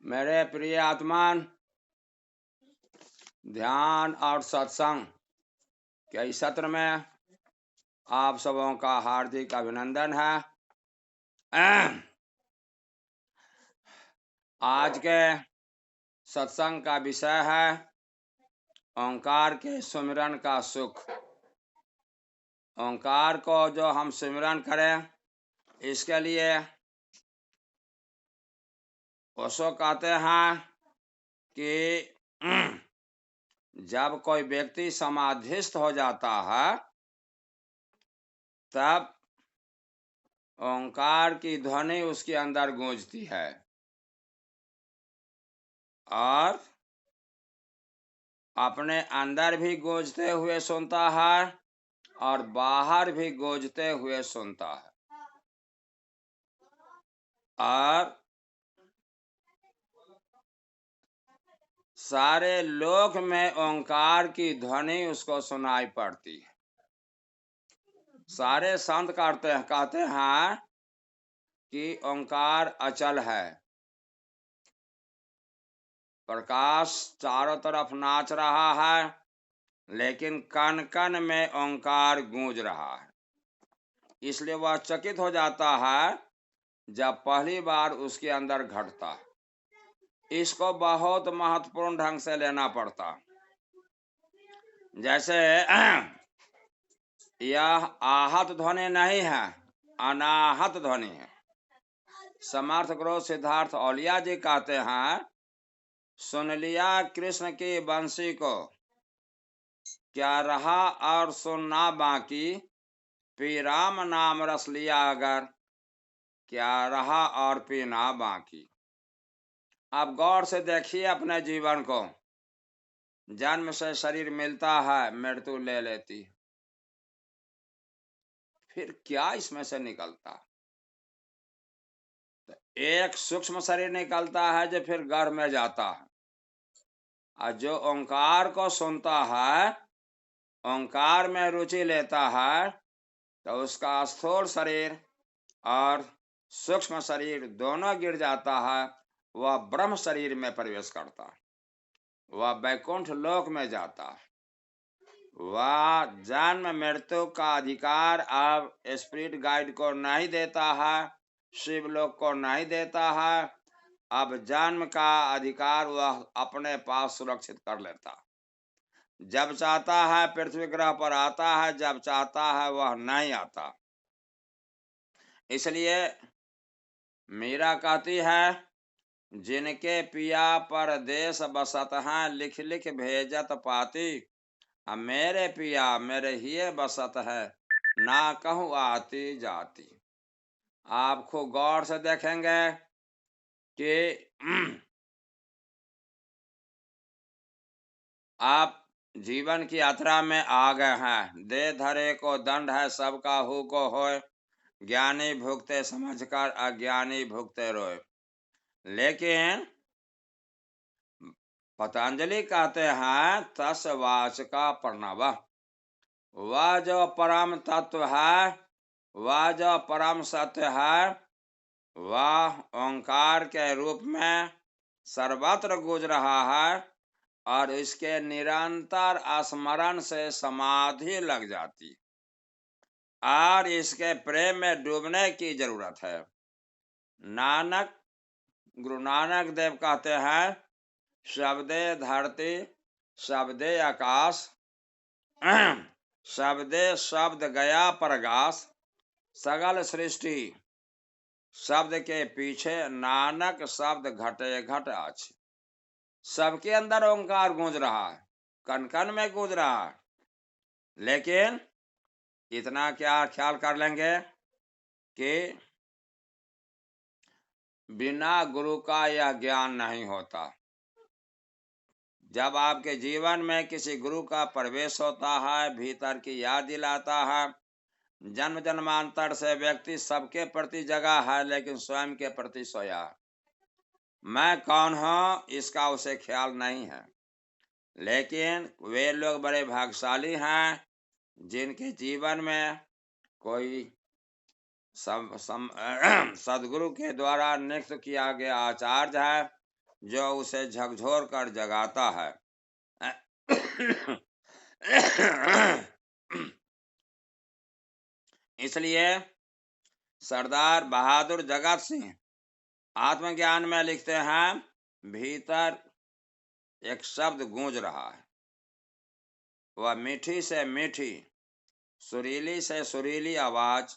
मेरे प्रिय आत्मान, ध्यान और सत्संग के इस सत्र में आप सबों का हार्दिक अभिनंदन है। आज के सत्संग का विषय है ओंकार के सुमिरन का सुख। ओंकार को जो हम सुमिरन करें, इसके लिए उसको कहते हैं कि जब कोई व्यक्ति समाधिस्थ हो जाता है, तब ओंकार की ध्वनि उसके अंदर गूंजती है और अपने अंदर भी गूंजते हुए सुनता है और बाहर भी गूंजते हुए सुनता है। और सारे लोक में ओंकार की ध्वनि उसको सुनाई पड़ती है। सारे संत कहते हैं कि ओंकार अचल है। प्रकाश चारों तरफ नाच रहा है, लेकिन कण कण में ओंकार गूंज रहा है। इसलिए वह चकित हो जाता है जब पहली बार उसके अंदर घटता है। इसको बहुत महत्वपूर्ण ढंग से लेना पड़ता। जैसे यह आहत ध्वनि नहीं है, अनाहत ध्वनि है। समर्थ गुरु सिद्धार्थ औलिया जी कहते हैं, सुन लिया कृष्ण की बंसी को, क्या रहा और सुनना बाकी, पी राम नाम रस लिया अगर, क्या रहा और पीना बाकी। आप गौर से देखिए अपने जीवन को। जन्म से शरीर मिलता है, मृत्यु ले लेती है, फिर क्या इसमें से निकलता? तो एक सूक्ष्म शरीर निकलता है जो फिर गर्भ में जाता है। और जो ओंकार को सुनता है, ओंकार में रुचि लेता है, तो उसका स्थूल शरीर और सूक्ष्म शरीर दोनों गिर जाता है। वह ब्रह्म शरीर में प्रवेश करता है, वह वैकुंठ लोक में जाता है। वह जन्म मृत्यु का अधिकार अब स्पिरिट गाइड को नहीं देता है, शिवलोक को नहीं देता है। अब जन्म का अधिकार वह अपने पास सुरक्षित कर लेता। जब चाहता है पृथ्वी ग्रह पर आता है, जब चाहता है वह नहीं आता। इसलिए मीरा कहती है, जिनके पिया परदेस बसत हैं, लिख लिख भेजत पाती, मेरे पिया मेरे ही बसत है, ना कहूँ आती जाती। आप खूब गौर से देखेंगे कि आप जीवन की यात्रा में आ गए हैं। दे धरे को दंड है, सबका हु को होए, ज्ञानी भुगते समझकर, अज्ञानी भुगते रोए। लेकिन पतंजलि कहते हैं, तस वाच का प्रणव, वह जो परम तत्व है, वह जो परम सत्य है, वह ओंकार के रूप में सर्वत्र गूंज रहा है। और इसके निरंतर स्मरण से समाधि लग जाती और इसके प्रेम में डूबने की जरूरत है। गुरु नानक देव कहते हैं, शब्दे धरती शब्दे आकाश, शब्दे शब्द गया प्रगास, सगल सृष्टि शब्द के पीछे, नानक शब्द घटे घट आछ। सबके अंदर ओंकार गूंज रहा है, कण कण में गूंज रहा है। लेकिन इतना क्या ख्याल कर लेंगे कि बिना गुरु का यह ज्ञान नहीं होता। जब आपके जीवन में किसी गुरु का प्रवेश होता है, भीतर की याद दिलाता है। जन्म जन्मांतर से व्यक्ति सबके प्रति जगा है, लेकिन स्वयं के प्रति सोया। मैं कौन हूं इसका उसे ख्याल नहीं है। लेकिन वे लोग बड़े भाग्यशाली हैं जिनके जीवन में कोई सदगुरु के द्वारा नियुक्त किया गया आचार्य है, जो उसे झकझोर कर जगाता है। इसलिए सरदार बहादुर जगत सिंह आत्मज्ञान में लिखते हैं, भीतर एक शब्द गूंज रहा है, वह मीठी से मीठी, सुरीली से सुरीली आवाज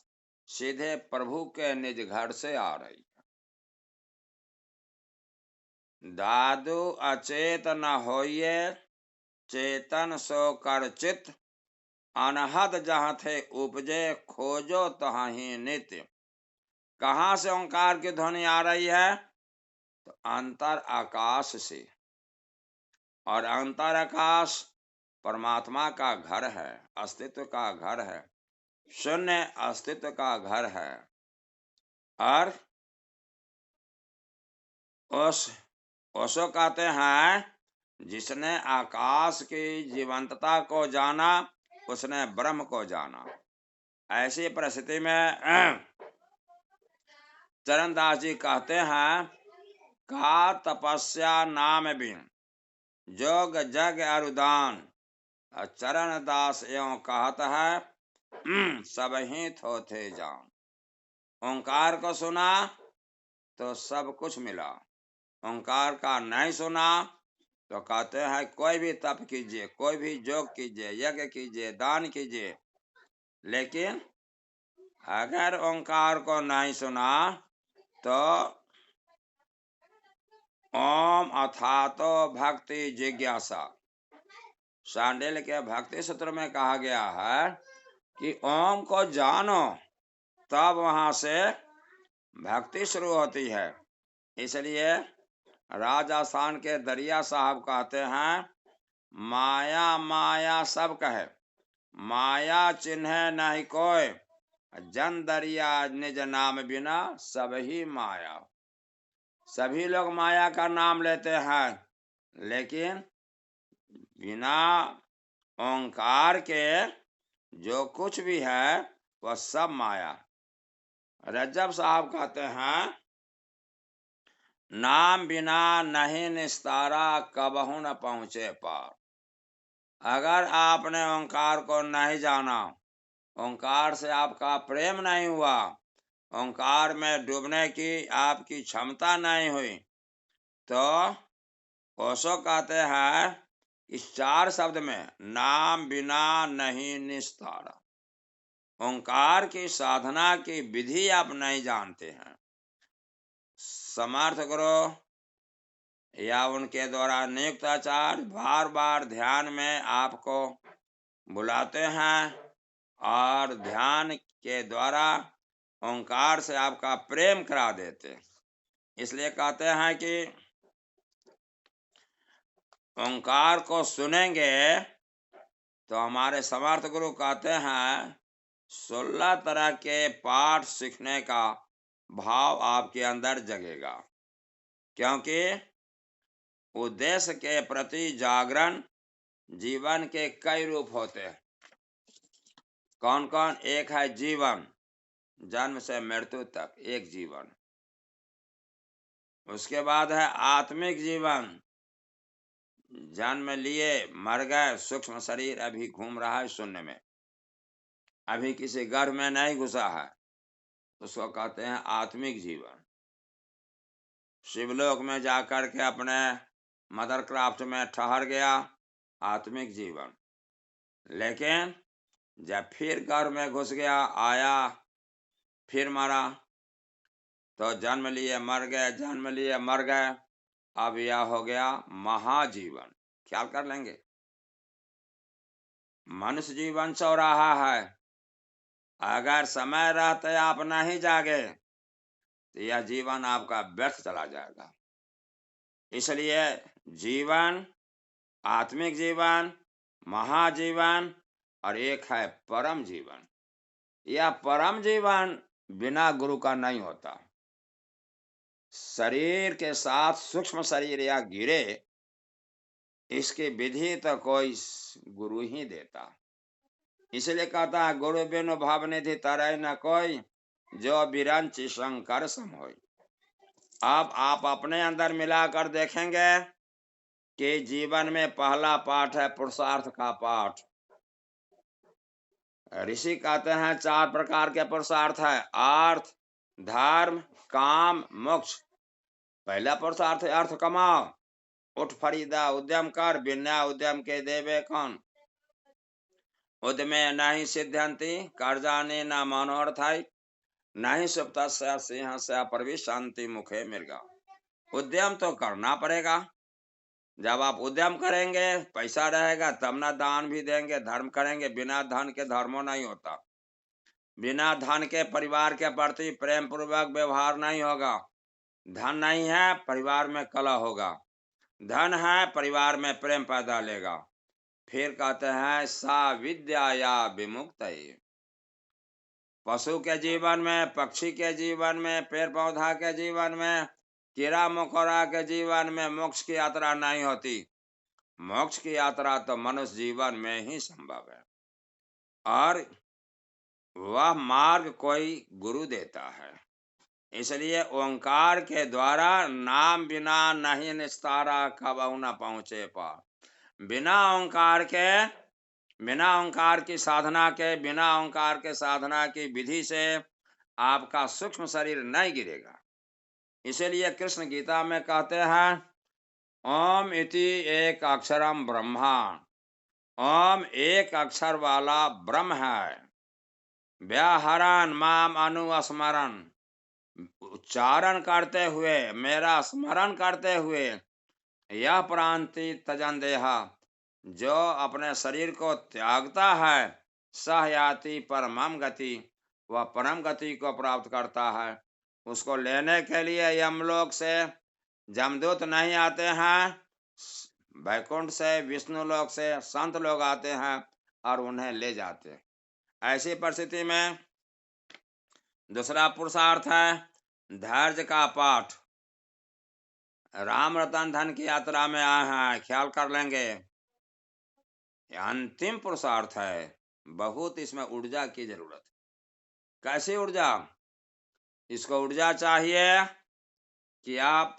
सीधे प्रभु के निज घर से आ रही है। दादू अचेत न होइए, चेतन सो कर चित, अनहद जहां थे उपजे, खोजो तहाँ ही नित्य। कहां से ओंकार की ध्वनि आ रही है? तो अंतर आकाश से, और अंतर आकाश परमात्मा का घर है, अस्तित्व का घर है, शून्य अस्तित्व का घर है। और ओशो कहते हैं, जिसने आकाश की जीवंतता को जाना, उसने ब्रह्म को जाना। ऐसी परिस्थिति में चरणदास जी कहते हैं, का तपस्या नाम बिन जोग जग अरुदान, चरण दास एवं कहत है, सब ही थोथे जान। ओंकार को सुना तो सब कुछ मिला, ओंकार का नहीं सुना तो कहते हैं कोई भी तप कीजिए, कोई भी योग कीजिए, यज्ञ कीजिए, दान कीजिए, लेकिन अगर ओंकार को नहीं सुना तो ओम अथातो भक्ति जिज्ञासा, शांडिल्य के भक्ति सूत्र में कहा गया है कि ओम को जानो, तब वहां से भक्ति शुरू होती है। इसलिए राजस्थान के दरिया साहब कहते हैं, माया माया सब कहे, माया चिन्ह नहीं कोई, जन दरिया निज नाम बिना सब ही माया। सभी लोग माया का नाम लेते हैं, लेकिन बिना ओंकार के जो कुछ भी है वह सब माया। रज्जब साहब कहते हैं, नाम बिना नहीं निस्तारा, कबहू न पहुंचे पार। अगर आपने ओंकार को नहीं जाना, ओंकार से आपका प्रेम नहीं हुआ, ओंकार में डूबने की आपकी क्षमता नहीं हुई, तो ओशो कहते हैं, इस 4 शब्द में नाम बिना नहीं निस्तारा। ओंकार की साधना की विधि आप नहीं जानते हैं। समर्थ गुरु या उनके द्वारा नियुक्त आचार्य बार बार ध्यान में आपको बुलाते हैं और ध्यान के द्वारा ओंकार से आपका प्रेम करा देते। इसलिए कहते हैं कि ओंकार को सुनेंगे तो हमारे समर्थ गुरु कहते हैं, 16 तरह के पाठ सीखने का भाव आपके अंदर जगेगा, क्योंकि उद्देश्य के प्रति जागरण जीवन के कई रूप होते हैं। कौन कौन? एक है जीवन, जन्म से मृत्यु तक एक जीवन। उसके बाद है आत्मिक जीवन, जन्म लिए मर गए, सूक्ष्म शरीर अभी घूम रहा है शून्य में, अभी किसी गर्भ में नहीं घुसा है, उसको कहते हैं आत्मिक जीवन। शिवलोक में जाकर के अपने मदर क्राफ्ट में ठहर गया, आत्मिक जीवन। लेकिन जब फिर गर्भ में घुस गया, आया, फिर मरा, तो जन्म लिए मर गए, जन्म लिए मर गए, अब यह हो गया महाजीवन। ख्याल कर लेंगे, मनुष्य जीवन चौराहा है, अगर समय रहते आप नहीं जागे तो यह जीवन आपका व्यर्थ चला जाएगा। इसलिए जीवन, आत्मिक जीवन, महाजीवन और एक है परम जीवन। यह परम जीवन बिना गुरु का नहीं होता। शरीर के साथ सूक्ष्म शरीर या गिरे, इसकी विधि तो कोई गुरु ही देता। इसलिए कहता है, गुरु बिनु भव निधि तरय न कोई, जो बिरंच शंकर सम होय। अब आप अपने अंदर मिलाकर देखेंगे कि जीवन में पहला पाठ है पुरुषार्थ का पाठ। ऋषि कहते हैं 4 प्रकार के पुरुषार्थ है, अर्थ, धर्म, काम, मोक्ष। पहला पुरुषार्थ है अर्थ कमाओ। उठ फरीदा उद्यम कर, बिना उद्यम के देवे कौन। उद्यमे नहीं सिद्ध्यंति कर्जाने न मनोरथाई, नहीं सुप्त सिंह से प्रविशांति मुखे मृगा। उद्यम तो करना पड़ेगा। जब आप उद्यम करेंगे, पैसा रहेगा तब ना दान भी देंगे, धर्म करेंगे। बिना धन के धर्मो नहीं होता। बिना धन के परिवार के प्रति प्रेम पूर्वक व्यवहार नहीं होगा। धन नहीं है, परिवार में कलह होगा। धन है, परिवार में प्रेम पैदा लेगा। फिर कहते हैं सा विद्या या विमुक्त। पशु के जीवन में, पक्षी के जीवन में, पेड़ पौधा के जीवन में, कीड़ा मकोड़ा के जीवन में मोक्ष की यात्रा नहीं होती। मोक्ष की यात्रा तो मनुष्य जीवन में ही संभव है, और वह मार्ग कोई गुरु देता है। इसलिए ओंकार के द्वारा नाम बिना नहीं निस्तारा, कबहु न पहुंचे पार। बिना ओंकार की साधना के, बिना ओंकार के साधना की विधि से आपका सूक्ष्म शरीर नहीं गिरेगा। इसलिए कृष्ण गीता में कहते हैं ओम इति एक अक्षरम ब्रह्मा। ओम एक अक्षर वाला ब्रह्म है। व्याहरण माम अनुस्मरण, उच्चारण करते हुए, मेरा स्मरण करते हुए, यह प्रांति तजन देहा, जो अपने शरीर को त्यागता है, सह याति परमम गति, वह परम गति को प्राप्त करता है। उसको लेने के लिए यमलोक से जमदूत नहीं आते हैं, वैकुंठ से, विष्णु लोक से संत लोग आते हैं और उन्हें ले जाते हैं। ऐसी परिस्थिति में दूसरा पुरुषार्थ है धैर्य का पाठ। राम रतन धन की यात्रा में आए हैं, ख्याल कर लेंगे। अंतिम पुरुषार्थ है, बहुत इसमें ऊर्जा की जरूरत। कैसी ऊर्जा? इसको ऊर्जा चाहिए कि आप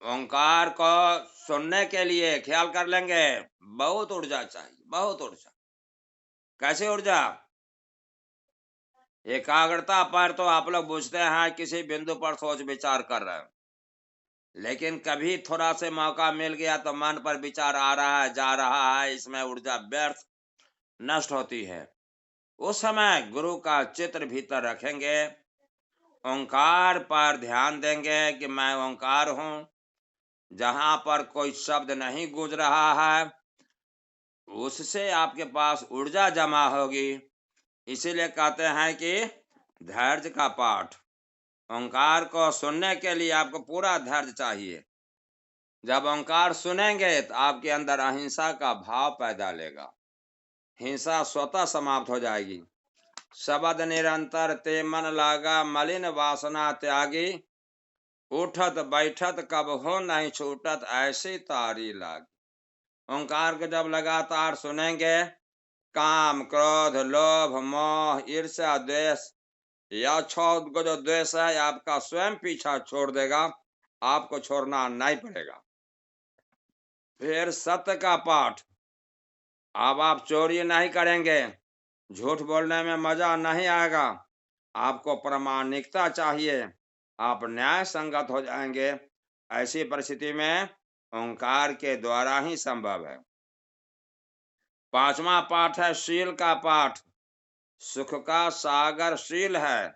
ओंकार को सुनने के लिए ख्याल कर लेंगे, बहुत ऊर्जा चाहिए, बहुत ऊर्जा। कैसी ऊर्जा? एकाग्रता पर तो आप लोग बुझते हैं किसी बिंदु पर सोच विचार कर रहे हैं, लेकिन कभी थोड़ा से मौका मिल गया तो मन पर विचार आ रहा है, जा रहा है, इसमें ऊर्जा व्यर्थ नष्ट होती है। उस समय गुरु का चित्र भीतर रखेंगे, ओंकार पर ध्यान देंगे कि मैं ओंकार हूं। जहां पर कोई शब्द नहीं गूंज रहा है, उससे आपके पास ऊर्जा जमा होगी। इसीलिए कहते हैं कि धैर्य का पाठ। ओंकार को सुनने के लिए आपको पूरा धैर्य चाहिए। जब ओंकार सुनेंगे तो आपके अंदर अहिंसा का भाव पैदा लेगा, हिंसा स्वतः समाप्त हो जाएगी। शब्द निरंतर ते मन लागा, मलिन वासना त्यागी, उठत बैठत कब हो नहीं छूटत, ऐसी तारी लागी। ओंकार को जब लगातार सुनेंगे, काम, क्रोध, लोभ, मोह, ईर्ष्या, द्वेष या क्षोभ को जो द्वेष है आपका स्वयं पीछा छोड़ देगा, आपको छोड़ना नहीं पड़ेगा। फिर सत्य का पाठ। अब आप चोरी नहीं करेंगे, झूठ बोलने में मजा नहीं आएगा, आपको प्रामाणिकता चाहिए। आप न्याय संगत हो जाएंगे। ऐसी परिस्थिति में ओंकार के द्वारा ही संभव है। पांचवा पाठ है शील का पाठ। सुख का सागर शील है।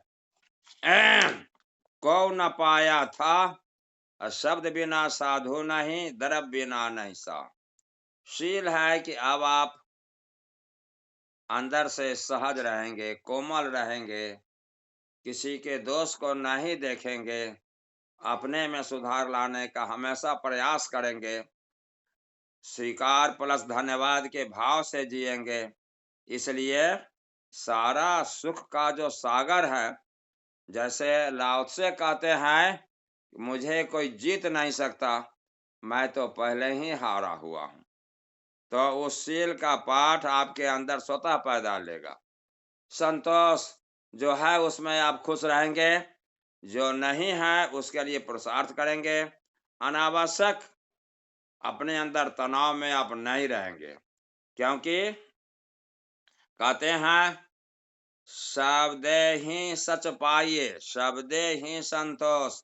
को न पाया था, शब्द बिना साधु नहीं, द्रव्य बिना नहीं सा। शील है कि अब आप अंदर से सहज रहेंगे, कोमल रहेंगे, किसी के दोष को नहीं देखेंगे, अपने में सुधार लाने का हमेशा प्रयास करेंगे, स्वीकार प्लस धन्यवाद के भाव से जिएंगे। इसलिए सारा सुख का जो सागर है, जैसे लाओ त्से कहते हैं, मुझे कोई जीत नहीं सकता, मैं तो पहले ही हारा हुआ हूं। तो उस शील का पाठ आपके अंदर स्वतः पैदा लेगा। संतोष जो है उसमें आप खुश रहेंगे, जो नहीं है उसके लिए पुरुषार्थ करेंगे। अनावश्यक अपने अंदर तनाव में आप नहीं रहेंगे, क्योंकि कहते हैं शब्दे ही सच पाइए, शब्दे ही संतोष,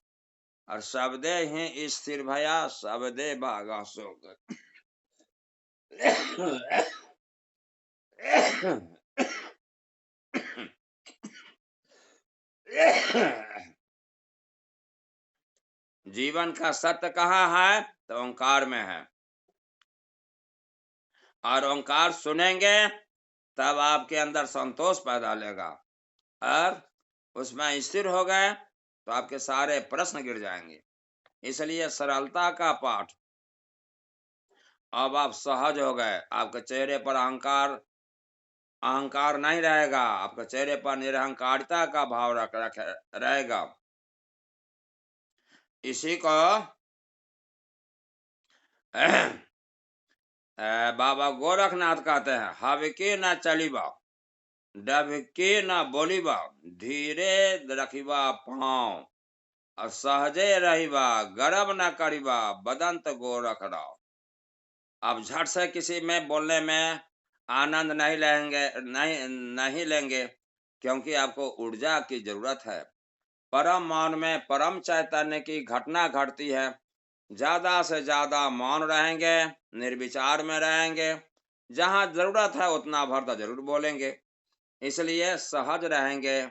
और शब्दे ही स्थिर भया, शब्दे भागा शोक। जीवन का सत्य कहाँ है? तो ओंकार में है। और ओंकार सुनेंगे तब आपके अंदर संतोष पैदा लेगा, और उसमें स्थिर हो गए तो आपके सारे प्रश्न गिर जाएंगे। इसलिए सरलता का पाठ। अब आप सहज हो गए, आपके चेहरे पर अहंकार नहीं रहेगा, आपके चेहरे पर निरहंकारिता का भाव रख रहेगा। इसी को बाबा गोरखनाथ कहते हैं, हवके न चलीबा, डबके न बोलीबा, धीरे रखिबा पाँव, और सहजे रहिबा, गर्व न करिबा, बदंत गोरख राव। अब झट से किसी में बोलने में आनंद नहीं लेंगे, क्योंकि आपको ऊर्जा की जरूरत है। परम मौन में परम चैतन्य की घटना घटती है। ज्यादा से ज्यादा मौन रहेंगे, निर्विचार में रहेंगे, जहां जरूरत है उतना भर तो जरूर बोलेंगे। इसलिए सहज रहेंगे,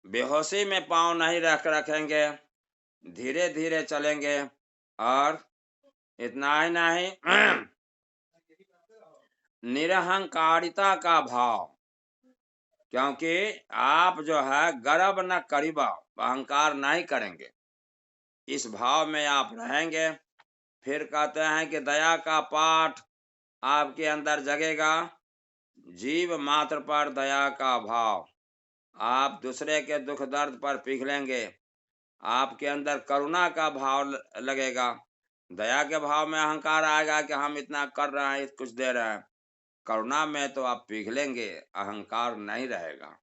बेहोशी में पांव नहीं रखेंगे, धीरे धीरे चलेंगे, और इतना ही नहीं निरहंकारिता का भाव, क्योंकि आप जो है गर्व न करीबा, अहंकार नहीं करेंगे, इस भाव में आप रहेंगे। फिर कहते हैं कि दया का पाठ आपके अंदर जगेगा। जीव मात्र पर दया का भाव, आप दूसरे के दुख दर्द पर पिघलेंगे, आपके अंदर करुणा का भाव लगेगा। दया के भाव में अहंकार आएगा कि हम इतना कर रहे हैं, कुछ दे रहे हैं। करुणा में तो आप पिघलेंगे, अहंकार नहीं रहेगा।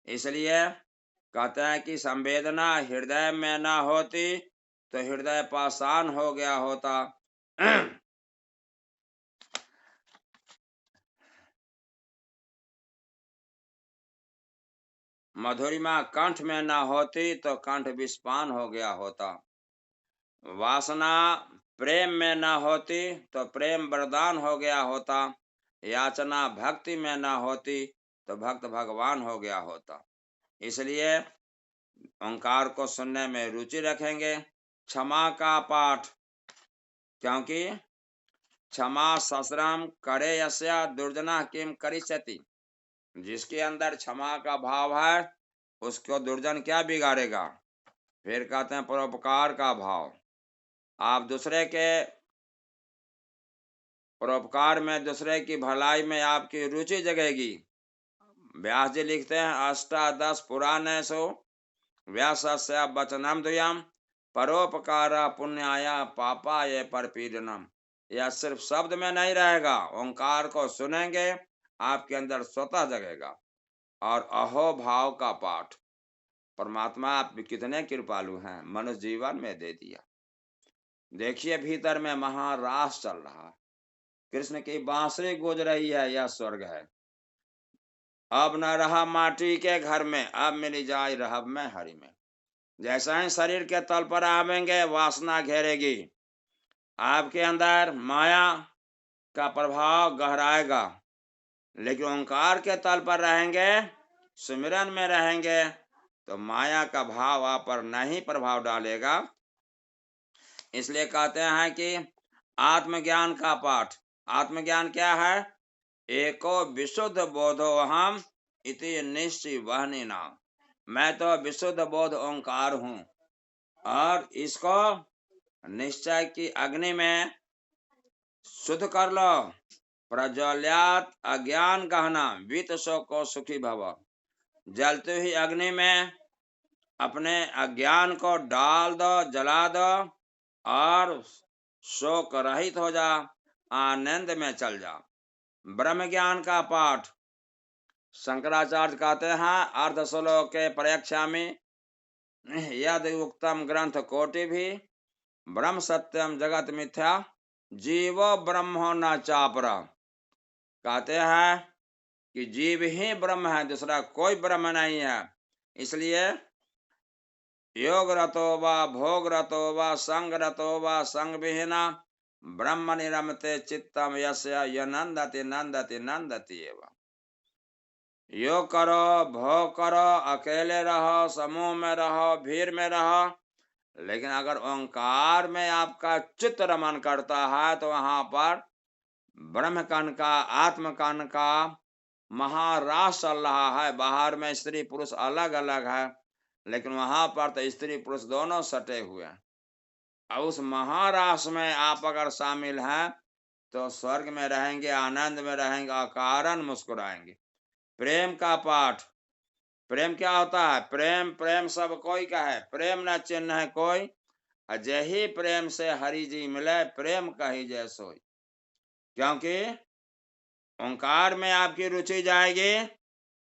इसलिए कहते हैं कि संवेदना हृदय में ना होती तो हृदय पाषाण हो गया होता। मधुरिमा कंठ में ना होती तो कंठ विषपान हो गया होता। वासना प्रेम में ना होती तो प्रेम वरदान हो गया होता। याचना भक्ति में ना होती तो भक्त भगवान हो गया होता। इसलिए ओंकार को सुनने में रुचि रखेंगे। क्षमा का पाठ, क्योंकि क्षमा शस्त्रम करे यस्या दुर्जना किम करिष्यति। जिसके अंदर क्षमा का भाव है उसको दुर्जन क्या बिगाड़ेगा। फिर कहते हैं परोपकार का भाव, आप दूसरे के परोपकार में, दूसरे की भलाई में आपकी रुचि जगेगी। व्यास जी लिखते हैं, अष्टादश पुराणे सो व्यासस्य वचनम द्वयम, परोपकार पुण्याय पापाय परपीडनम। यह सिर्फ शब्द में नहीं रहेगा, ओंकार को सुनेंगे आपके अंदर स्वतः जगेगा। और अहो भाव का पाठ, परमात्मा आप कितने कृपालु हैं, मनुष्य जीवन में दे दिया। देखिए भीतर में महारास चल रहा है, कृष्ण की बांसुरी गूंज रही है, यह स्वर्ग है। अब न रहा माटी के घर में, अब मिली जाए रहब में हरि में। जैसा ही शरीर के तल पर आवेंगे वासना घेरेगी, आपके अंदर माया का प्रभाव गहराएगा। लेकिन ओंकार के तल पर रहेंगे, सुमिरन में रहेंगे, तो माया का भाव आप पर नहीं प्रभाव डालेगा। इसलिए कहते हैं कि आत्मज्ञान का पाठ। आत्मज्ञान क्या है? एको विशुद्ध बोधो हम इति निश्चय वहनी नाम। मैं तो विशुद्ध बोध ओंकार हूं, और इसको निश्चय की अग्नि में शुद्ध कर लो। प्रज्वल्यात अज्ञान गहना वित शोको सुखी भव। जलते ही अग्नि में अपने अज्ञान को डाल दो, जला दो, और शोक रहित हो जा, आनंद में चल जा। ब्रह्म ज्ञान का पाठ। शंकराचार्य कहते हैं अर्ध श्लोक के प्रयक्षामि यद उक्तम ग्रंथ कोटि भी ब्रह्म सत्यम जगत मिथ्या जीवो ब्रह्मो न चापरा। कहते हैं कि जीव ही ब्रह्म है, दूसरा कोई ब्रह्म नहीं है। इसलिए योग रतो वा भोग रतो वा संग रतो वा संग विहीना ब्रह्म निरमते चित्तम यस्य यनंदति नंदति नंदति एवं। योग करो, भोग करो, अकेले रहो, समूह में रहो, भीड़ में रहो, लेकिन अगर ओंकार में आपका चित्त रमन करता है तो वहां पर ब्रह्म कण का, आत्म कण का महारास चल रहा है। बाहर में स्त्री पुरुष अलग अलग है, लेकिन वहां पर तो स्त्री पुरुष दोनों सटे हुए हैं। और उस महारास में आप अगर शामिल हैं तो स्वर्ग में रहेंगे, आनंद में रहेंगे, अकारण मुस्कुराएंगे। प्रेम का पाठ। प्रेम क्या होता है? प्रेम प्रेम सब कोई का है, प्रेम न चिन्ह है कोई। अजय ही प्रेम से हरि जी मिले, प्रेम कही जय सोई। क्योंकि ओंकार में आपकी रुचि जाएगी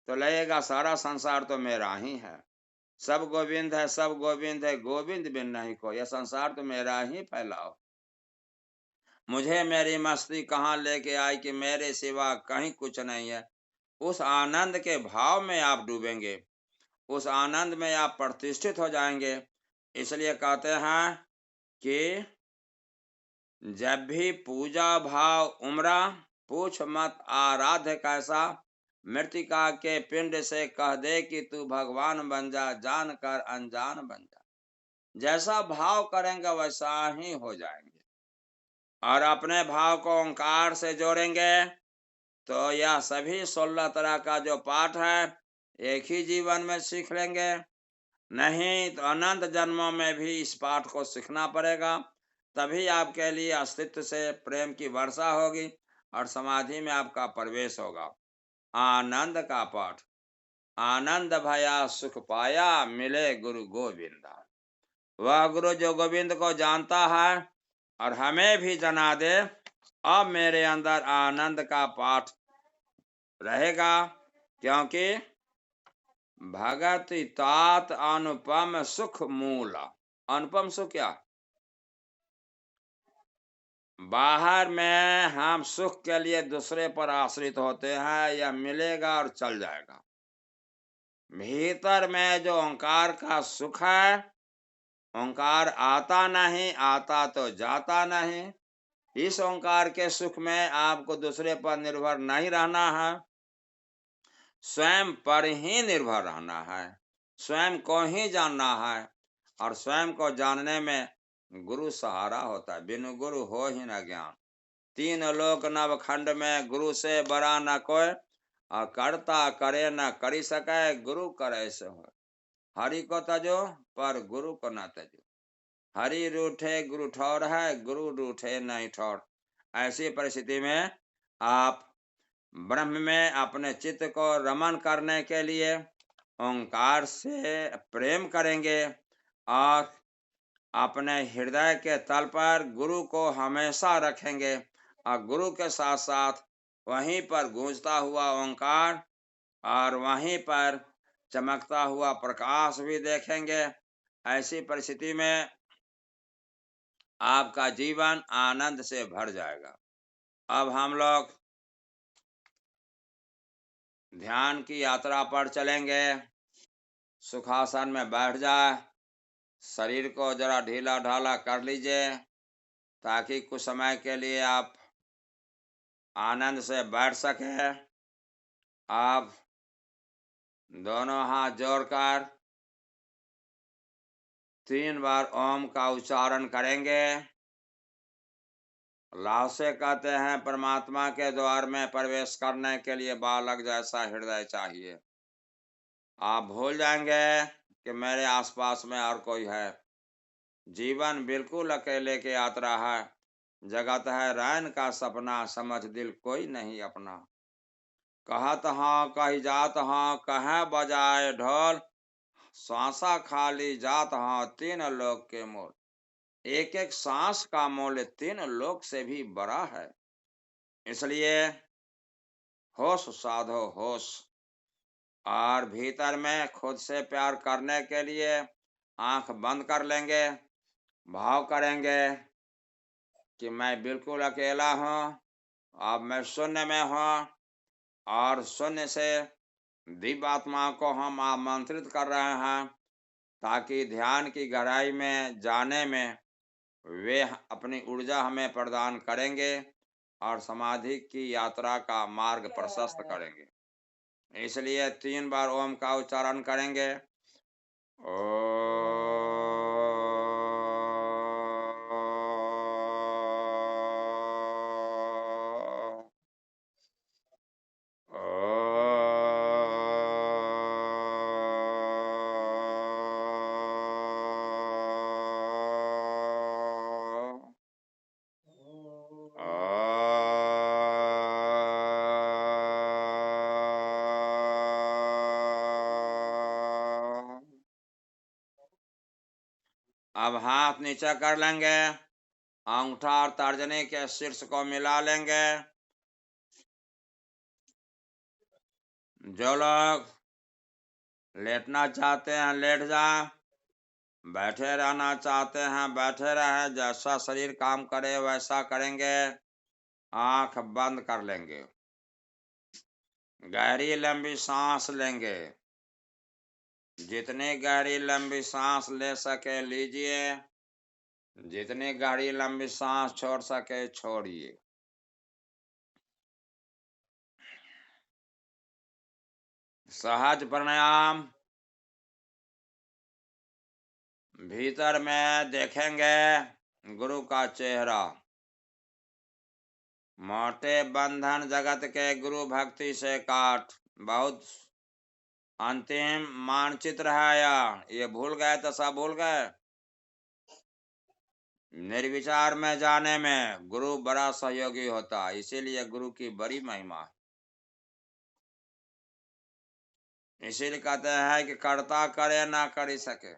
तो लगेगा सारा संसार तो मेरा ही है, सब गोविंद है, सब गोविंद है, गोविंद बिन नहीं को, यह संसार तो मेरा ही फैलाओ। मुझे मेरी मस्ती कहाँ लेके आई कि मेरे सिवा कहीं कुछ नहीं है। उस आनंद के भाव में आप डूबेंगे, उस आनंद में आप प्रतिष्ठित हो जाएंगे। इसलिए कहते हैं कि जब भी पूजा भाव उमरा पूछ मत आराध्य कैसा, मृतिका के पिंड से कह दे कि तू भगवान बन जा, जान कर अनजान बन जा। जैसा भाव करेंगे वैसा ही हो जाएंगे। और अपने भाव को ओंकार से जोड़ेंगे तो यह सभी 16 तरह का जो पाठ है एक ही जीवन में सीख लेंगे। नहीं तो अनंत जन्मों में भी इस पाठ को सीखना पड़ेगा, तभी आपके लिए अस्तित्व से प्रेम की वर्षा होगी और समाधि में आपका प्रवेश होगा। आनंद का पाठ। आनंद भया सुख पाया मिले गुरु गोविंदा। वह गुरु जो गोविंद को जानता है और हमें भी जना दे, अब मेरे अंदर आनंद का पाठ रहेगा। क्योंकि भगत तात अनुपम सुख मूल। अनुपम सुख क्या? बाहर में हम सुख के लिए दूसरे पर आश्रित होते हैं, यह मिलेगा और चल जाएगा। भीतर में जो ओंकार का सुख है, ओंकार आता नहीं, आता तो जाता नहीं। इस ओंकार के सुख में आपको दूसरे पर निर्भर नहीं रहना है, स्वयं पर ही निर्भर रहना है, स्वयं को ही जानना है। और स्वयं को जानने में गुरु सहारा होता है, बिनु गुरु हो ही न ज्ञान। तीन लोक नवखंड में गुरु से बड़ा न कोई, और करता करे न करी सके, गुरु करे से हो। हरि को तजो पर गुरु को न तजो। हरि रूठे गुरु ठौर है, गुरु रूठे नहीं ठौर। ऐसी परिस्थिति में आप ब्रह्म में अपने चित्त को रमन करने के लिए ओंकार से प्रेम करेंगे और अपने हृदय के तल पर गुरु को हमेशा रखेंगे, और गुरु के साथ साथ वहीं पर गूंजता हुआ ओंकार और वहीं पर चमकता हुआ प्रकाश भी देखेंगे। ऐसी परिस्थिति में आपका जीवन आनंद से भर जाएगा। अब हम लोग ध्यान की यात्रा पर चलेंगे। सुखासन में बैठ जाए, शरीर को जरा ढीला ढाला कर लीजिए ताकि कुछ समय के लिए आप आनंद से बैठ सके। आप दोनों हाथ जोड़कर 3 बार ओम का उच्चारण करेंगे। लाओ से कहते हैं परमात्मा के द्वार में प्रवेश करने के लिए बालक जैसा हृदय चाहिए। आप भूल जाएंगे कि मेरे आसपास में और कोई है। जीवन बिल्कुल अकेले की यात्रा है। जगत है रैन का सपना, समझ दिल कोई नहीं अपना। कहत हाँ कही जात हाँ, कहे बजाए ढोल, श्वासा खाली जात हाँ, 3 लोक के मोल। एक एक सांस का मूल्य 3 लोक से भी बड़ा है। इसलिए होश साधो होश। और भीतर में खुद से प्यार करने के लिए आंख बंद कर लेंगे। भाव करेंगे कि मैं बिल्कुल अकेला हूं। अब मैं शून्य में हूं और शून्य से दिव्य आत्मा को हम आमंत्रित कर रहे हैं ताकि ध्यान की गहराई में जाने में वे अपनी ऊर्जा हमें प्रदान करेंगे और समाधि की यात्रा का मार्ग प्रशस्त करेंगे। इसलिए 3 बार ओम का उच्चारण करेंगे। अब हाथ नीचे कर लेंगे। अंगूठा और तर्जनी के शीर्ष को मिला लेंगे। जो लोग लेटना चाहते हैं लेट जाएं, बैठे रहना चाहते हैं बैठे रहे। जैसा शरीर काम करे वैसा करेंगे। आंख बंद कर लेंगे। गहरी लंबी सांस लेंगे। जितनी गहरी लंबी सांस ले सके लीजिए, जितनी गहरी लंबी सांस छोड़ सके छोड़िए। सहज प्राणायाम। भीतर में देखेंगे गुरु का चेहरा। मोटे बंधन जगत के गुरु भक्ति से काट। बहुत अंतिम मानचित्र है या ये भूल गए तो सब भूल गए। निर्विचार में जाने में गुरु बड़ा सहयोगी होता है, इसीलिए गुरु की बड़ी महिमा है। इसीलिए कहते हैं कि कर्ता करे ना कर सके।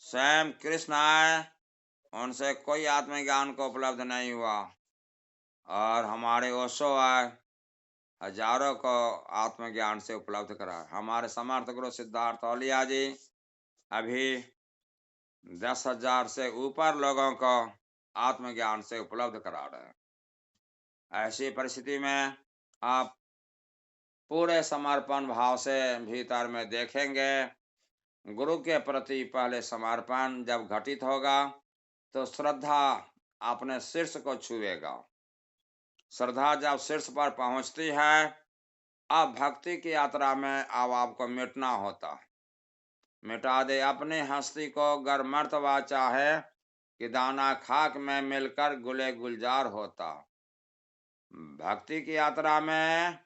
स्वयं कृष्ण आए, उनसे कोई आत्मज्ञान को उपलब्ध नहीं हुआ। और हमारे ओशो आए, हजारों को आत्मज्ञान से उपलब्ध करा। हमारे समर्थ गुरु सिद्धार्थ औलिया जी अभी 10,000 से ऊपर लोगों को आत्मज्ञान से उपलब्ध करा रहे हैं। ऐसी परिस्थिति में आप पूरे समर्पण भाव से भीतर में देखेंगे। गुरु के प्रति पहले समर्पण जब घटित होगा तो श्रद्धा अपने शीर्ष को छुएगा। श्रद्धा जब शीर्ष पर पहुंचती है, अब भक्ति की यात्रा में अब आपको मिटना होता। मिटा दे अपनी हस्ती को, गर मर्तबा चाहे कि दाना खाक में मिलकर गुले गुलजार होता। भक्ति की यात्रा में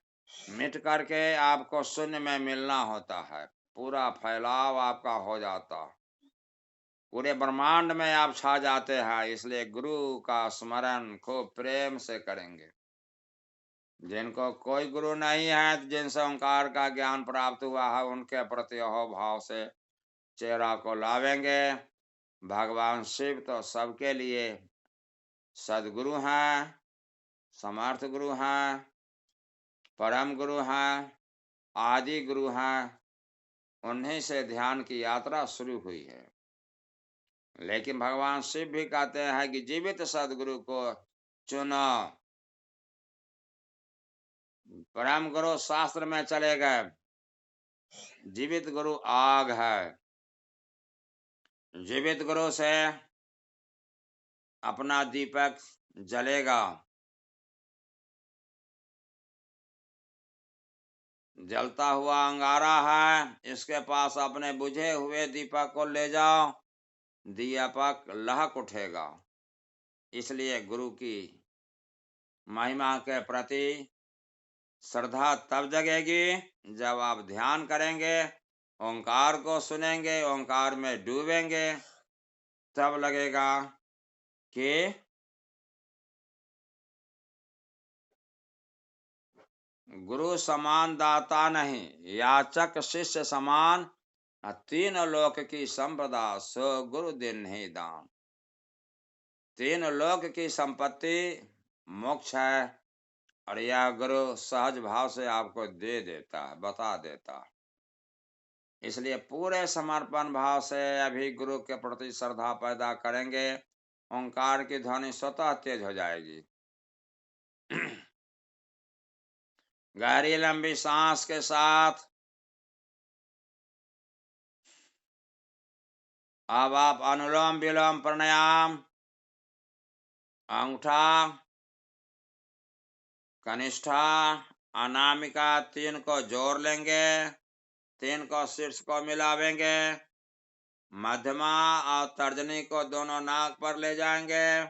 मिट करके आपको शून्य में मिलना होता है। पूरा फैलाव आपका हो जाता, पूरे ब्रह्मांड में आप छा जाते हैं। इसलिए गुरु का स्मरण खूब प्रेम से करेंगे। जिनको कोई गुरु नहीं है, जिनसे ओंकार का ज्ञान प्राप्त हुआ है, उनके प्रति भाव से चेहरा को लावेंगे। भगवान शिव तो सबके लिए सदगुरु हैं, समर्थ गुरु हैं, परम गुरु हैं, आदि गुरु हैं। उन्हीं से ध्यान की यात्रा शुरू हुई है। लेकिन भगवान शिव भी कहते हैं कि जीवित सदगुरु को चुनो। परम गुरु शास्त्र में चले गए, जीवित गुरु आग है। जीवित गुरु से अपना दीपक जलेगा। जलता हुआ अंगारा है, इसके पास अपने बुझे हुए दीपक को ले जाओ, दीपक लहक उठेगा। इसलिए गुरु की महिमा के प्रति श्रद्धा तब जगेगी जब आप ध्यान करेंगे, ओंकार को सुनेंगे, ओंकार में डूबेंगे, तब लगेगा कि गुरु समान दाता नहीं, याचक शिष्य समान, तीन लोक की संपदा सो गुरु दिन ही दान। तीन लोक की संपत्ति मोक्ष है, और यह गुरु सहज भाव से आपको दे देता है, बता देता है। इसलिए पूरे समर्पण भाव से अभी गुरु के प्रति श्रद्धा पैदा करेंगे, ओंकार की ध्वनि स्वतः तेज हो जाएगी। गहरी लंबी सांस के साथ अब आप अनुलोम विलोम प्राणायाम, अंगूठा, कनिष्ठा, अनामिका, तीन को जोड़ लेंगे, तीन को शीर्ष को मिलावेंगे, मध्यमा और तर्जनी को दोनों नाक पर ले जाएंगे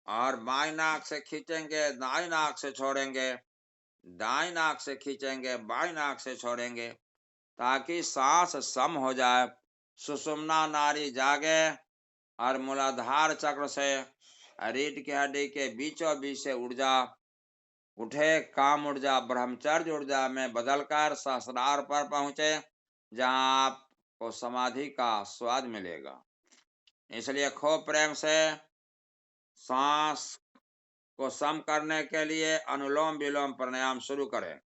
और बाई नाक से खींचेंगे, दाई नाक से छोड़ेंगे, दाई नाक से खींचेंगे, बाई नाक से छोड़ेंगे, ताकि सांस सम हो जाए, सुषुम्ना नाड़ी जागे और मूलाधार चक्र से रीढ़ की हड्डी के बीचों बीच से ऊर्जा उठे, काम ऊर्जा ब्रह्मचर्य ऊर्जा में बदलकर सहस्रार पर पहुंचे, जहां आपको समाधि का स्वाद मिलेगा। इसलिए खूब प्रेम से सांस को सम करने के लिए अनुलोम विलोम प्राणायाम शुरू करें।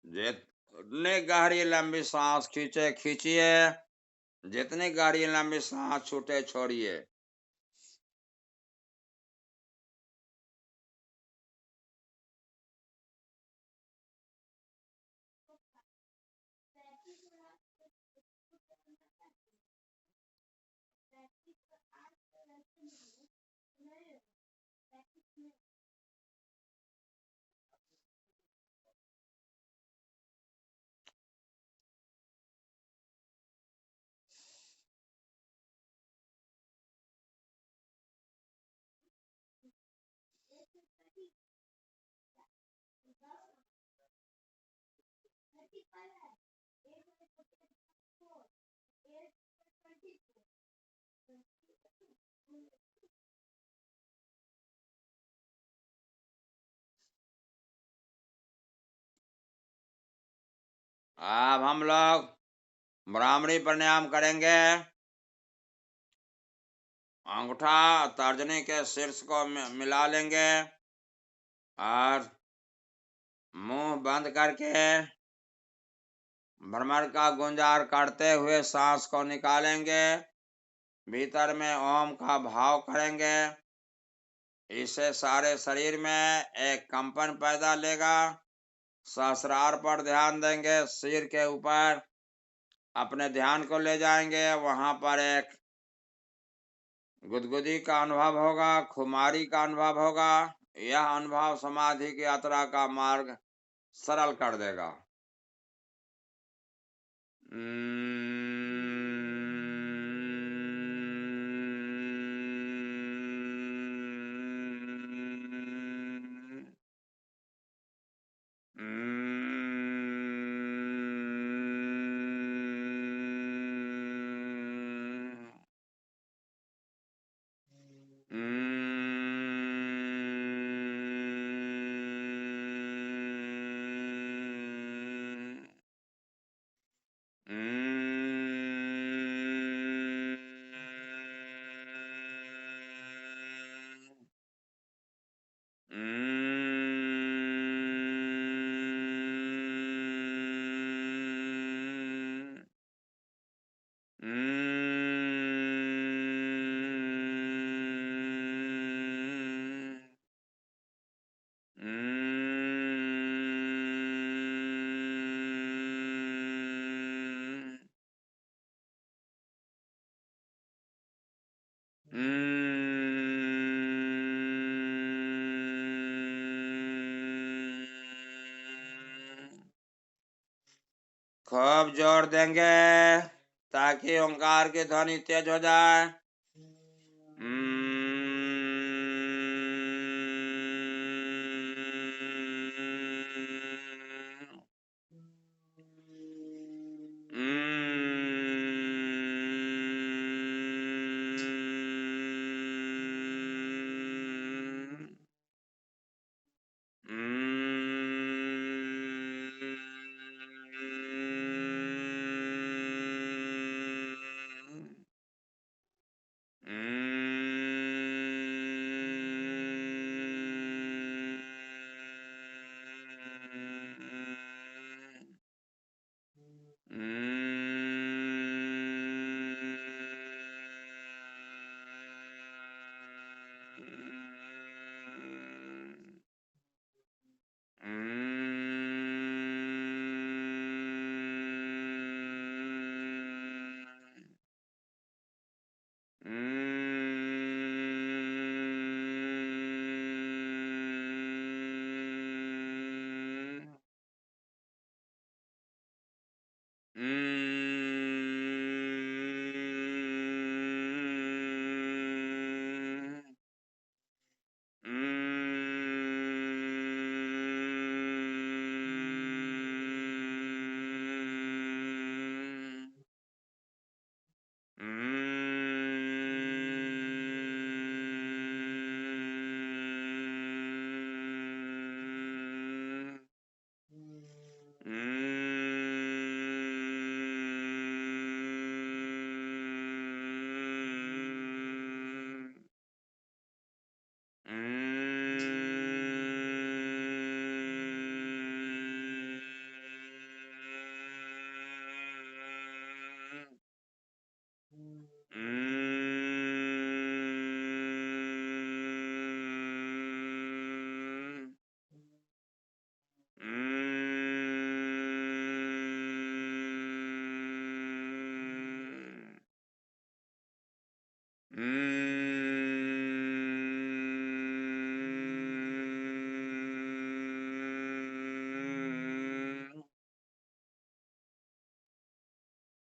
जितनी गहरी लंबी सांस खींचे खींचिए, जितनी गहरी लंबी सांस छूटे छोड़िए। अब हम लोग ब्राह्मणी प्राणायाम करेंगे। अंगूठा तर्जनी के शीर्ष को मिला लेंगे और मुंह बंद करके भ्रमर का गुंजार करते हुए सांस को निकालेंगे, भीतर में ओम का भाव करेंगे। इससे सारे शरीर में एक कंपन पैदा लेगा। सहस्रार पर ध्यान देंगे, सिर के ऊपर अपने ध्यान को ले जाएंगे, वहां पर एक गुदगुदी का अनुभव होगा, खुमारी का अनुभव होगा। यह अनुभव समाधि की यात्रा का मार्ग सरल कर देगा। खूब जोर देंगे ताकि ओंकार की ध्वनि तेज हो जाए।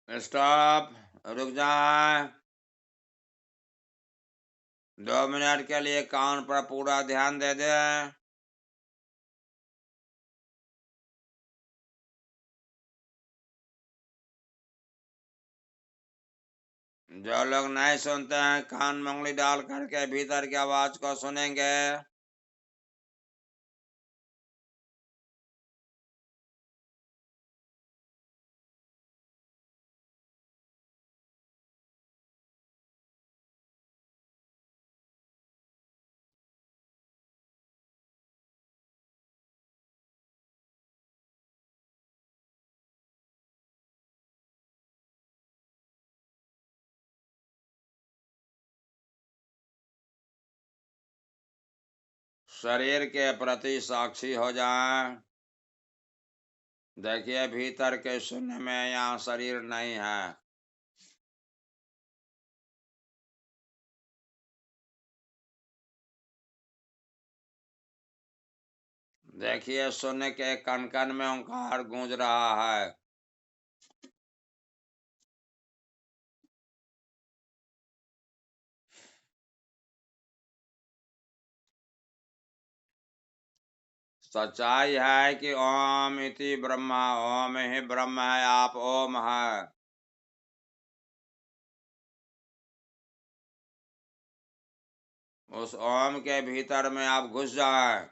स्टॉप, रुक जाए। 2 मिनट के लिए कान पर पूरा ध्यान दे दे। जो लोग नहीं सुनते हैं कान में उंगली डाल करके भीतर की आवाज को सुनेंगे। शरीर के प्रति साक्षी हो जाए। देखिए भीतर के शून्य में यहाँ शरीर नहीं है। देखिए शून्य के कण कण में ओंकार गूंज रहा है। सच्चाई है कि ओम इति ब्रह्मा, ओम ही ब्रह्म है, आप ओम है। उस ओम के भीतर में आप घुस जाएं।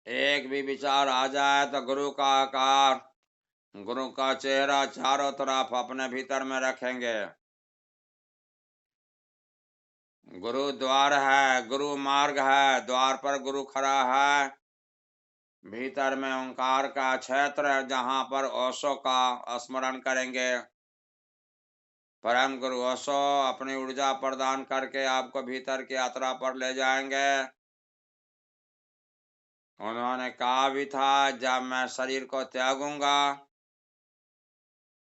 एक भी विचार आ जाए तो गुरु का आकार, गुरु का चेहरा चारों तरफ अपने भीतर में रखेंगे। गुरु द्वार है, गुरु मार्ग है, द्वार पर गुरु खड़ा है, भीतर में ओंकार का क्षेत्र है, जहां पर ओशो का स्मरण करेंगे। परम गुरु ओशो अपनी ऊर्जा प्रदान करके आपको भीतर की यात्रा पर ले जाएंगे। उन्होंने कहा भी था, जब मैं शरीर को त्यागूंगा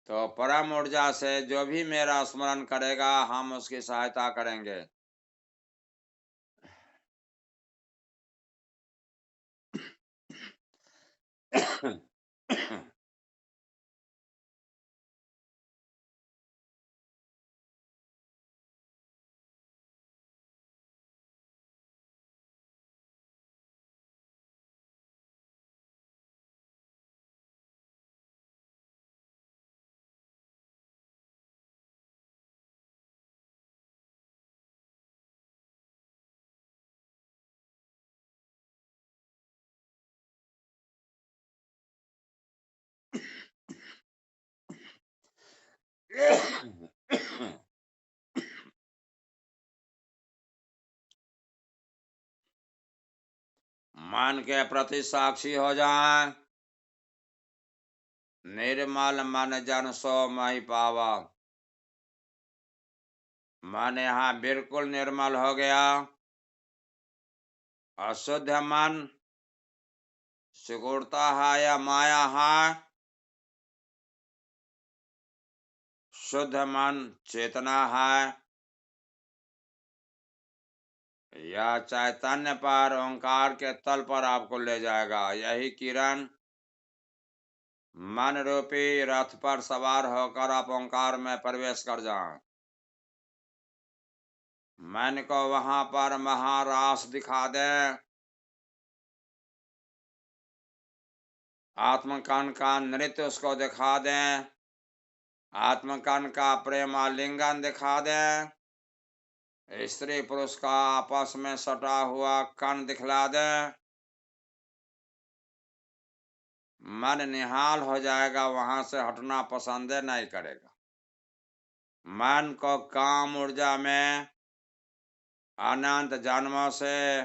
तो परम ऊर्जा से जो भी मेरा स्मरण करेगा, हम उसकी सहायता करेंगे। मन के प्रति साक्षी हो जाए। निर्मल मन जन सो मही पावा। मन यहाँ बिल्कुल निर्मल हो गया। अशुद्ध मन सिकुड़ता है या माया है। शुद्ध मन चेतना है। यह चैतन्य पर ओंकार के तल पर आपको ले जाएगा। यही किरण मन रूपी रथ पर सवार होकर आप ओंकार में प्रवेश कर जाएं। मन को वहां पर महारास दिखा दे। आत्मकन का नृत्य उसको दिखा दें। आत्मकन का प्रेमालिंगन दिखा दें। स्त्री पुरुष का आपस में सटा हुआ कण दिखला दें। मन निहाल हो जाएगा, वहां से हटना पसंद नहीं करेगा। मन को काम ऊर्जा में अनंत जन्मों से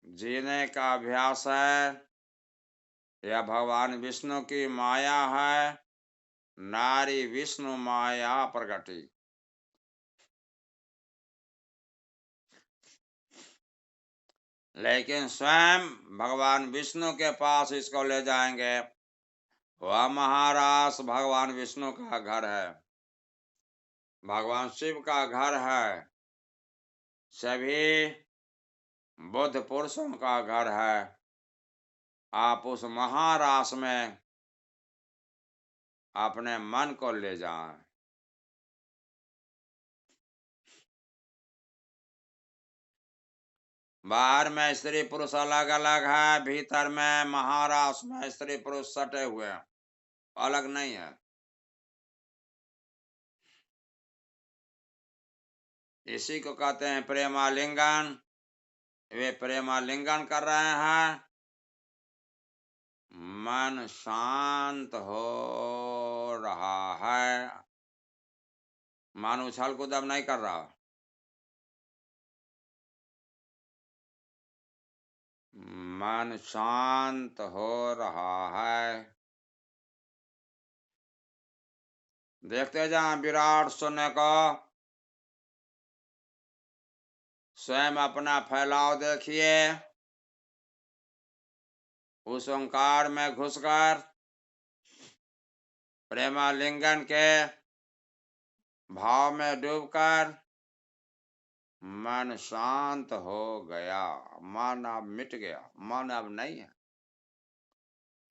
जीने का अभ्यास है। यह भगवान विष्णु की माया है। नारी विष्णु माया प्रगति। लेकिन स्वयं भगवान विष्णु के पास इसको ले जाएंगे। वह महारास भगवान विष्णु का घर है। भगवान शिव का घर है। सभी बुद्ध पुरुषों का घर है। आप उस महारास में अपने मन को ले जाएं। बाहर में स्त्री पुरुष अलग अलग है, भीतर में महारास में स्त्री पुरुष सटे हुए हैं, अलग नहीं है। इसी को कहते हैं प्रेमालिंगन। वे प्रेमालिंगन कर रहे हैं। मन शांत हो रहा है। मन उछल कूद अब नहीं कर रहा। मन शांत हो रहा है। देखते जाएं विराट शून्य को। स्वयं अपना फैलाव देखिए। उस ओंकार में घुसकर प्रेमालिंगन के भाव में डूबकर मन शांत हो गया। मन अब मिट गया। मन अब नहीं है।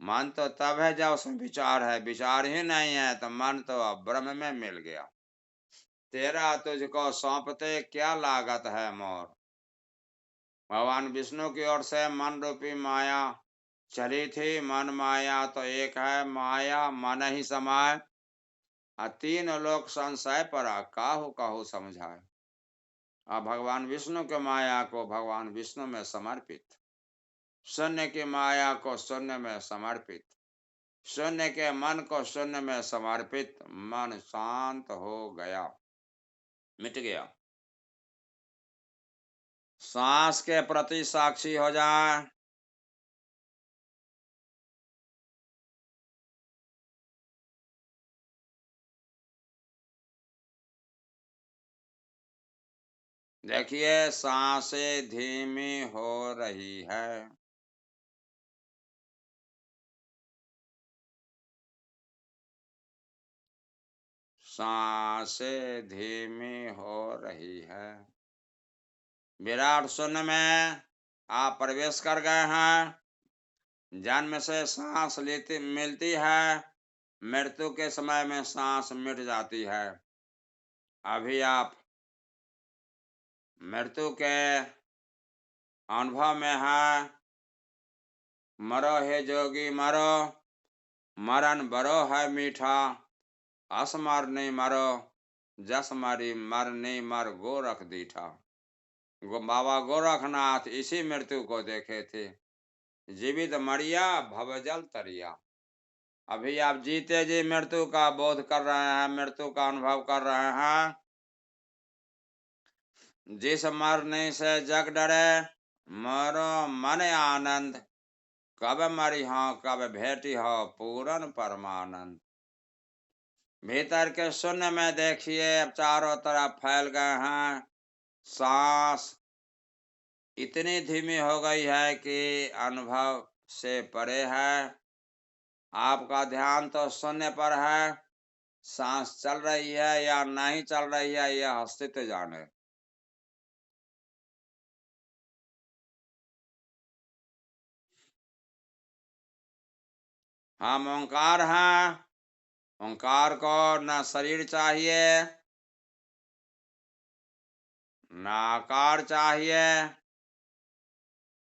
मन तो तब है जब उसमें विचार है। विचार ही नहीं है तो मन तो अब ब्रह्म में मिल गया। तेरा तुझको सौंपते क्या लागत है मोर। भगवान विष्णु की ओर से मन रूपी माया चली थी। मन माया तो एक है। माया मन ही समाय। तीन लोक संशय पर काहू काहू समझाए। अब भगवान विष्णु के माया को भगवान विष्णु में समर्पित। शून्य की माया को शून्य में समर्पित। शून्य के मन को शून्य में समर्पित। मन शांत हो गया, मिट गया। सांस के प्रति साक्षी हो जाए। देखिए, सांसें धीमी हो रही है। सांसें धीमी हो रही है। विराट शून्य में आप प्रवेश कर गए हैं। जन्म से सांस लेती मिलती है, मृत्यु के समय में सांस मिट जाती है। अभी आप मृत्यु के अनुभव में है। मरो हे जोगी मरो, मरण बरो है मीठा। अस मर नहीं मरो, जस मरी मर नहीं मर गोरख दीठा। बाबा गोरखनाथ इसी मृत्यु को देखे थे। जीवित मरिया भवजल तरिया। अभी आप जीते जी मृत्यु का बोध कर रहे हैं, मृत्यु का अनुभव कर रहे हैं। जिस मरने से जग डरे, मरो मन आनंद। कब मरी हो कब भेटी हो पूरन परमानंद। भीतर के शून्य में देखिए, अब चारों तरफ फैल गए हैं। सांस इतनी धीमी हो गई है कि अनुभव से परे है। आपका ध्यान तो शून्य पर है। सांस चल रही है या नहीं चल रही है, यह अस्तित्व जाने। हम ओंकार हैं। ओंकार को न शरीर चाहिए, न आकार चाहिए,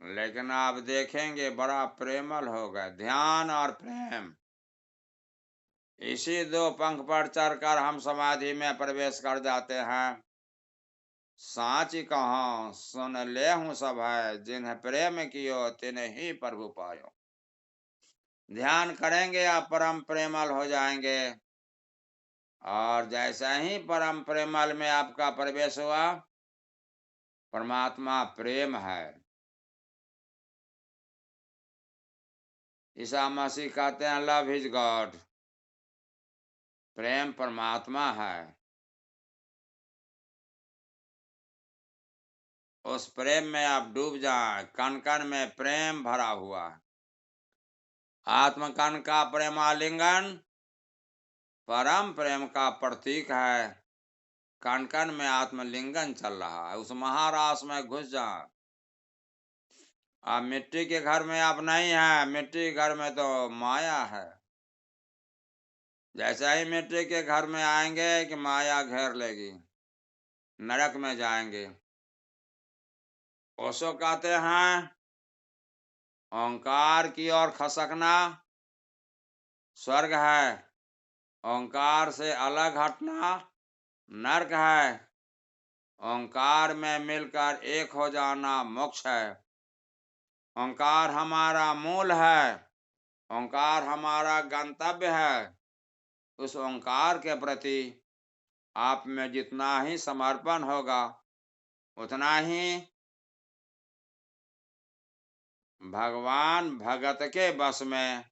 लेकिन आप देखेंगे बड़ा प्रेमल होगा। ध्यान और प्रेम, इसी दो पंख पर चढ़कर हम समाधि में प्रवेश कर जाते हैं। साच कहो सुन ले हूं सब है, जिन्हें प्रेम कियो तिन्हें ही प्रभु पायो। ध्यान करेंगे आप परम प्रेमल हो जाएंगे। और जैसा ही परम प्रेमल में आपका प्रवेश हुआ, परमात्मा प्रेम है। ईसा मसीह कहते हैं लव इज गॉड। प्रेम परमात्मा है। उस प्रेम में आप डूब जाएं। कण कण में प्रेम भरा हुआ है। आत्मकण का प्रेमालिंगन परम प्रेम का प्रतीक है। कण कण में आत्मलिंगन चल रहा है। उस महारास में घुस जाए। आप मिट्टी के घर में आप नहीं हैं। मिट्टी के घर में तो माया है। जैसा ही मिट्टी के घर में आएंगे कि माया घेर लेगी, नरक में जाएंगे। ओशो कहते हैं ओंकार की ओर खसकना स्वर्ग है, ओंकार से अलग हटना नर्क है, ओंकार में मिलकर एक हो जाना मोक्ष है। ओंकार हमारा मूल है, ओंकार हमारा गंतव्य है। उस ओंकार के प्रति आप में जितना ही समर्पण होगा, उतना ही भगवान भगत के बस में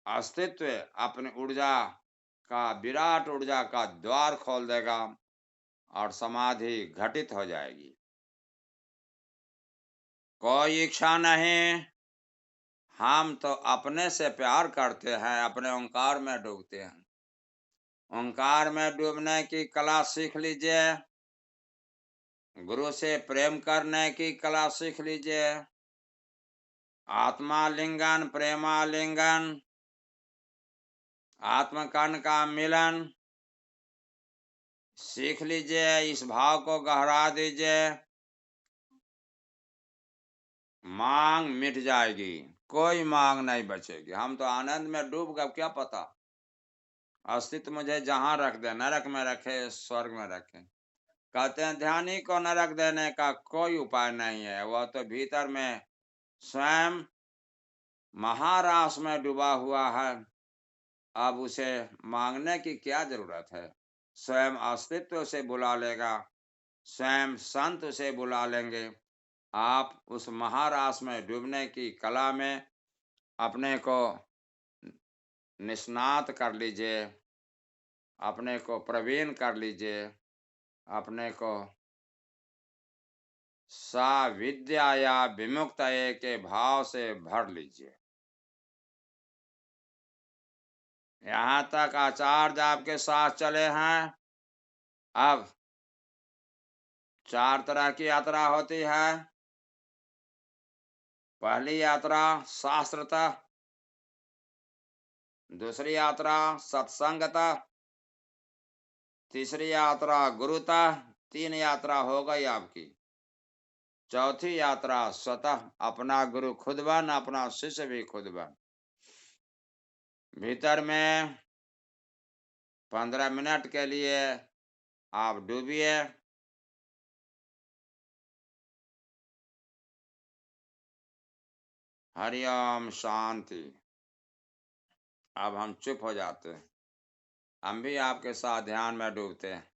अस्तित्व अपनी ऊर्जा का, विराट ऊर्जा का द्वार खोल देगा और समाधि घटित हो जाएगी। कोई इच्छा नहीं। हम तो अपने से प्यार करते हैं, अपने ओंकार में डूबते हैं। ओंकार में डूबने की कला सीख लीजिए। गुरु से प्रेम करने की कला सीख लीजिए। आत्मालिंगन, प्रेमालिंगन, आत्मकण का मिलन सीख लीजिए। इस भाव को गहरा दीजिए। मांग मिट जाएगी। कोई मांग नहीं बचेगी। हम तो आनंद में डूब गए। क्या पता अस्तित्व मुझे जहां रख दे, नरक में रखे स्वर्ग में रखे। कहते हैं ध्यानी को नरक देने का कोई उपाय नहीं है। वह तो भीतर में स्वयं महारास में डूबा हुआ है। अब उसे मांगने की क्या जरूरत है। स्वयं अस्तित्व से बुला लेगा, स्वयं संत उसे बुला लेंगे। आप उस महारास में डूबने की कला में अपने को निष्णात कर लीजिए, अपने को प्रवीण कर लीजिए, अपने को सा विद्या या विमुक्त के भाव से भर लीजिए। यहां तक आचार्य आपके साथ चले हैं। अब 4 तरह की यात्रा होती है। पहली यात्रा शास्त्रतः, दूसरी यात्रा सत्संगतः, तीसरी यात्रा गुरुतः, 3 यात्रा हो गई आपकी। चौथी यात्रा स्वतः, अपना गुरु खुद बन, अपना शिष्य भी खुद बन। भीतर में 15 मिनट के लिए आप डूबिए। हरिओम शांति। अब हम चुप हो जाते हैं। हम भी आपके साथ ध्यान में डूबते हैं।